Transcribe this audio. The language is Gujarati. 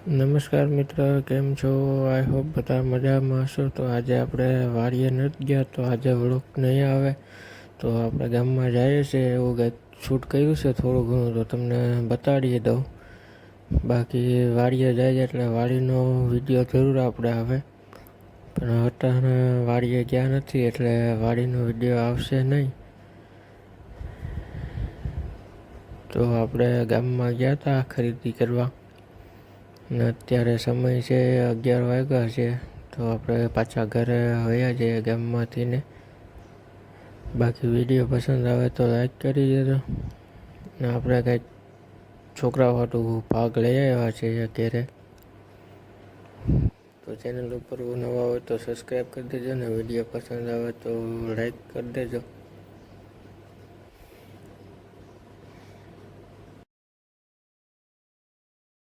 નમસ્કાર મિત્ર, કેમ છો? આઈ હોપ બધા મજામાં હશો. તો આજે આપણે વાડીએ નથી ગયા, તો આજે વ્લોગ નહીં આવે. તો આપણે ગામમાં જઈએ છીએ, એવું કંઈક શૂટ કર્યું છે થોડું ઘણું, તો તમને બતાડી દઉં. બાકી વાડીએ જાય એટલે વાડીનો વિડીયો જરૂર આપણે આવે, પણ અત્યારે વાડીએ ગયા નથી એટલે વાડીનો વિડીયો આવશે નહીં. તો આપણે ગામમાં ગયા હતા ખરીદી કરવા, ને અત્યારે સમય છે 11 વાગ્યા છે. તો આપણે પાછા ઘરે વયા જઈએ ગામમાંથી ને. બાકી વિડીયો પસંદ આવે તો લાઈક કરી દેજો. ને આપણે કંઈક છોકરાઓ હાટુ ભાગ લઈ આવ્યા છીએ ઘરે. તો ચેનલ ઉપર નવા હોય તો સબસ્ક્રાઈબ કરી દેજો, ને વિડીયો પસંદ આવે તો લાઈક કરી દેજો.